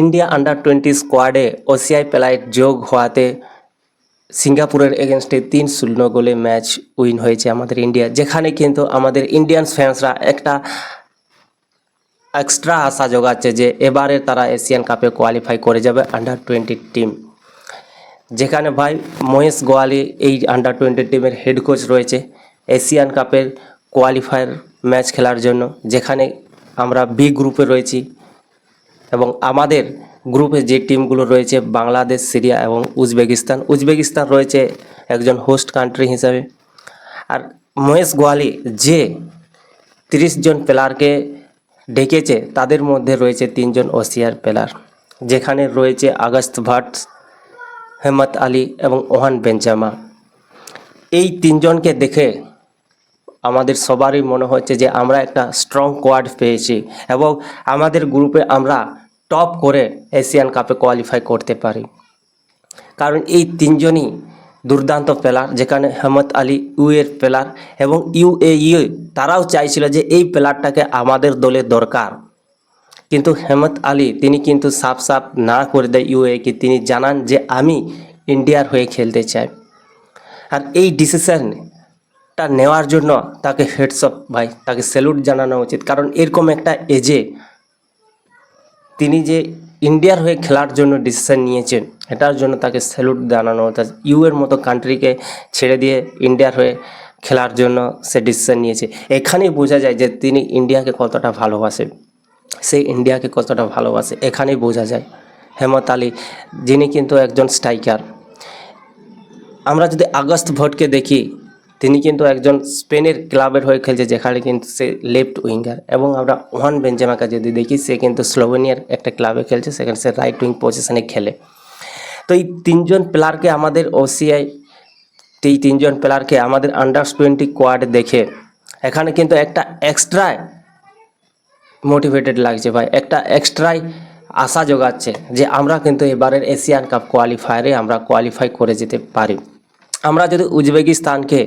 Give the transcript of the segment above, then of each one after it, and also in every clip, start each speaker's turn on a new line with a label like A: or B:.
A: India under-20 স্কোয়াডে OCI প্যালাইট যোগ হওয়াতে সিঙ্গাপুরের এগেনস্টে 3-0 গোলে ম্যাচ উইন হয়েছে আমাদের ইন্ডিয়া, যেখানে কিন্তু আমাদের ইন্ডিয়ান ফ্যান্সরা একটা এক্সট্রা আশা জোগাচ্ছে যে এবারে তারা এশিয়ান কাপে কোয়ালিফাই করে যাবে আন্ডার-20 টিম। যেখানে ভাই মহেশ গোয়ালি এই আন্ডার-20 টিমের হেড কোচ রয়েছে এশিয়ান কাপের কোয়ালিফায়ার ম্যাচ খেলার জন্য, যেখানে আমরা বি গ্রুপে রয়েছি এবং আমাদের গ্রুপে যে টিমগুলো রয়েছে বাংলাদেশ, সিরিয়া এবং উজবেকিস্তান রয়েছে একজন হোস্ট কান্ট্রি হিসাবে। আর মহেশ গোয়ালি যে 30 জন প্লেয়ারকে ডেকেছে তাদের মধ্যে রয়েছে 3 জন ওসিআর প্লেয়ার, যেখানে রয়েছে আগস্ট ভাট, হেমত আলী এবং ওহান বেঞ্জামা। এই 3 জনকে দেখে আমাদের সবারই মনে হচ্ছে যে আমরা একটা স্ট্রং কোয়াড পেয়েছি এবং আমাদের গ্রুপে আমরা টপ করে এশিয়ান কাপে কোয়ালিফাই করতে পারি, কারণ এই 3 জনই দুর্দান্ত প্লেয়ার। যেখানে হেমত আলী ইউএর প্লেয়ার এবং ইউএই তারাও চাইছিল যে এই প্লেয়ারটাকে আমাদের দলে দরকার, কিন্তু হেমত আলী তিনি কিন্তু সাফ না করে দেয় ইউএকে। তিনি জানান যে আমি ইন্ডিয়ার হয়ে খেলতে চাই। আর এই ডিসিশনটা নেওয়ার জন্য তাকে হেডস অফ ভাই, তাকে স্যালুট জানানো উচিত, কারণ এরকম একটা এজে তিনি যে ইন্ডিয়ার হয়ে খেলার জন্য ডিসিশন নিয়েছেন, এটার জন্য তাকে স্যালুট জানানো হতো। ইউএর মতো কান্ট্রিকে ছেড়ে দিয়ে ইন্ডিয়ার হয়ে খেলার জন্য সে ডিসিশন নিয়েছে। এখানেই বোঝা যায় যে তিনি ইন্ডিয়াকে কতটা ভালোবাসে, সেই ইন্ডিয়াকে কতটা ভালোবাসে এখানেই বোঝা যায়। হেমত আলী যিনি কিন্তু একজন স্ট্রাইকার। আমরা যদি আগস্ট ভটকে দেখি, তিনি কিন্তু একজন স্পেনের ক্লাবের হয়ে খেলছে, যেখানে কিন্তু সে লেফট উইঙ্গার। এবং আমরা ওহান বেঞ্জামাকে যদি দেখি, সে কিন্তু স্লোভেনিয়ার একটা ক্লাবে খেলছে, সেখানে সে রাইট উইং পজিশনে খেলে। তো এই 3 জন প্লেয়ারকে আমাদের ওসিআই, এই 3 জন প্লেয়ারকে আমাদের আন্ডার-20 কোয়াড দেখে এখানে কিন্তু একটা এক্সট্রা মোটিভেটেড লাগছে ভাই, একটা এক্সট্রাই আশা জোগাচ্ছে যে আমরা কিন্তু এবারের এশিয়ান কাপ কোয়ালিফায়ারে আমরা কোয়ালিফাই করে যেতে পারি। আমরা যদি উজবেকিস্তানকে,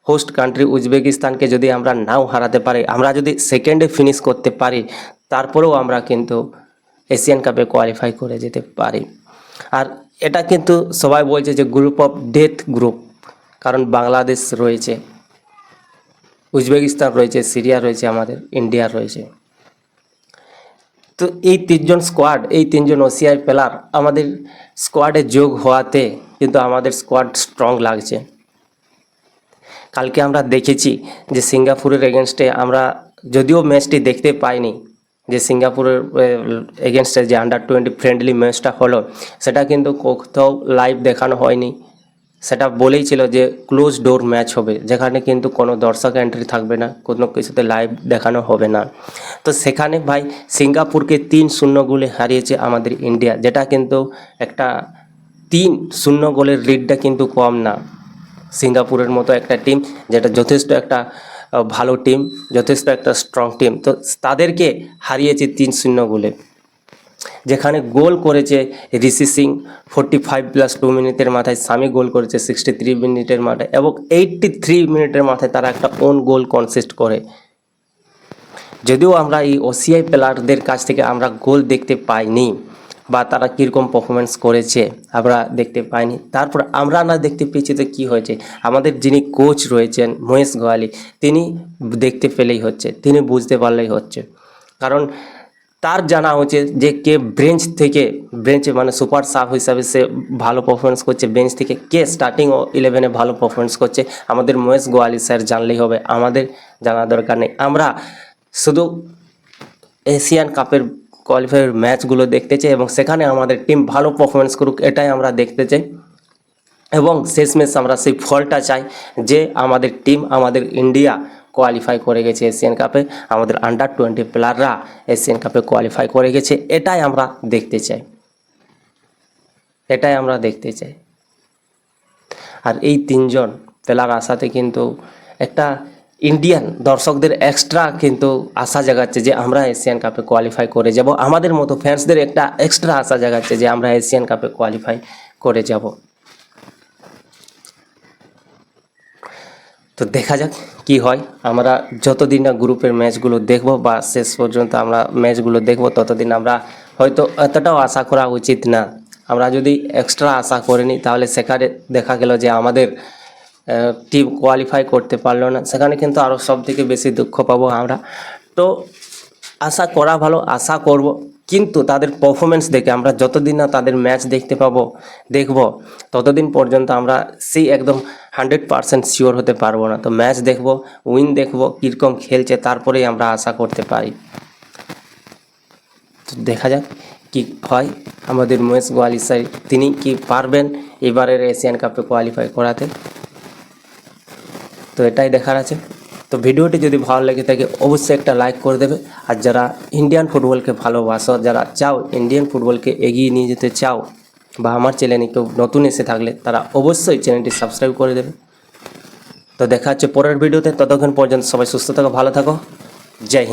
A: হোস্ট কান্ট্রি উজবেকিস্তানকে যদি আমরা নাও হারাতে পারি, আমরা যদি সেকেন্ডে ফিনিশ করতে পারি, তারপরেও আমরা কিন্তু এশিয়ান কাপে কোয়ালিফাই করে যেতে পারি। আর এটা কিন্তু সবাই বলছে যে গ্রুপ অফ ডেথ গ্রুপ, কারণ বাংলাদেশ রয়েছে, উজবেকিস্তান রয়েছে, সিরিয়া রয়েছে, আমাদের ইন্ডিয়া রয়েছে। তো এই 3 জন স্কোয়াড, এই 3 জন ওসিআই প্লেয়ার আমাদের স্কোয়াডে যোগ হওয়াতে কিন্তু আমাদের স্কোয়াড স্ট্রং লাগছে। কালকে আমরা দেখেছি যে সিঙ্গাপুরের এগেনস্টে আমরা যদিও ম্যাচটি দেখতে পাইনি, যে সিঙ্গাপুরের এগেনস্টে যে আন্ডার-20 ফ্রেন্ডলি ম্যাচটা হলো, সেটা কিন্তু কোথাও লাইভ দেখানো হয়নি। সেটা বলেই ছিল যে ক্লোজ ডোর ম্যাচ হবে, যেখানে কিন্তু কোনো দর্শক এন্ট্রি থাকবে না, কোনো কিছুতে লাইভ দেখানো হবে না। তো সেখানে ভাই সিঙ্গাপুরকে 3-0 গোলে হারিয়েছে আমাদের ইন্ডিয়া, যেটা কিন্তু একটা 3-0 গোলের লিডটা কিন্তু কম না। সিঙ্গাপুরের মতো একটা টিম, যেটা যথেষ্ট একটা ভালো টিম, যথেষ্ট একটা স্ট্রং টিম, তো তাদেরকে হারিয়েছে 3-0 গোলে। যেখানে গোল করেছে ঋষি সিং 45+2 মিনিটের মাথায়, সামি গোল করেছে 63 মিনিটের মাথায়, এবং 83 মিনিটের মাথায় তারা একটা ওন গোল কনসিস্ট করে। যদিও আমরা এই ওসিআই প্লেয়ারদের কাছ থেকে আমরা গোল দেখতে পাইনি, বা তারা কীরকম পারফরমেন্স করেছে আমরা দেখতে পাইনি, তারপর আমরা না দেখতে পেয়েছি তো কী হয়েছে, আমাদের যিনি কোচ রয়েছেন মহেশ গোয়ালি, তিনি দেখতে পেলেই হচ্ছে, তিনি বুঝতে পারলেই হচ্ছে। কারণ তার জানা হচ্ছে যে কে বেঞ্চে মানে সুপার সাব হিসাবে সে ভালো পারফরমেন্স করছে, বেঞ্চ থেকে কে স্টার্টিং 11-এ ভালো পারফরমেন্স করছে, আমাদের মহেশ গোয়ালি স্যার জানলেই হবে, আমাদের জানা দরকার নেই। আমরা শুধু এশিয়ান কাপের কোয়ালিফায়ার ম্যাচগুলো দেখতে চাই এবং সেখানে আমাদের টিম ভালো পারফরমেন্স করুক, এটাই আমরা দেখতে চাই। এবং শেষমেশ আমরা সেই ফলটা চাই যে আমাদের টিম, আমাদের ইন্ডিয়া কোয়ালিফাই করে গেছে এশিয়ান কাপে, আমাদের আন্ডার-20 প্লেয়াররা এশিয়ান কাপে কোয়ালিফাই করে গেছে, এটাই আমরা দেখতে চাই, এটাই আমরা দেখতে চাই। আর এই 3 জন প্লেয়ার আসাতে কিন্তু একটা ইন্ডিয়ান দর্শকদের এক্সট্রা কিন্তু আশা জাগাচ্ছে যে আমরা এশিয়ান কাপে কোয়ালিফাই করে যাব, আমাদের মতো ফ্যান্সদের একটা এক্সট্রা আশা জাগাচ্ছে যে আমরা এশিয়ান কাপে কোয়ালিফাই করে যাব। তো দেখা যাক কি হয়। আমরা যতদিন না গ্রুপের ম্যাচগুলো দেখব বা শেষ পর্যন্ত আমরা ম্যাচগুলো দেখব, ততদিন আমরা হয়তো এতটাও আশা করা উচিত না। আমরা যদি এক্সট্রা আশা করে নিই তাহলে সেখানে দেখা গেল যে আমাদের টিম কোয়ালিফাই করতে পারলো না, সেখানে কিন্তু আরও সব থেকে বেশি দুঃখ পাবো আমরা। তো আশা করা ভালো, আশা করব, কিন্তু তাদের পারফরমেন্স দেখে আমরা যতদিন না তাদের ম্যাচ দেখব ততদিন পর্যন্ত আমরা সেই একদম 100% শিওর হতে পারবো না। তো ম্যাচ দেখব, উইন দেখব, কীরকম খেলছে, তারপরেই আমরা আশা করতে পারি। তো দেখা যাক কি হয় আমাদের মহেশ গোয়ালি স্যার, তিনি কি পারবেন এবারের এশিয়ান কাপে কোয়ালিফাই করাতে। তো এটাই দেখার আছে। তো ভিডিওটি যদি ভালো লেগে থাকে অবশ্যই একটা লাইক করে দেবে। আর যারা ইন্ডিয়ান ফুটবলকে ভালোবাসো, যারা চাও ইন্ডিয়ান ফুটবলকে এগিয়ে নিয়ে যেতে চাও, বা আমার চ্যানেলে কেউ নতুন এসে থাকলে তারা অবশ্যই চ্যানেলটি সাবস্ক্রাইব করে দেবে। তো দেখা হচ্ছে পরের ভিডিওতে, ততক্ষণ পর্যন্ত সবাই সুস্থ থাকো, ভালো থাকো, জয় হিন্দ।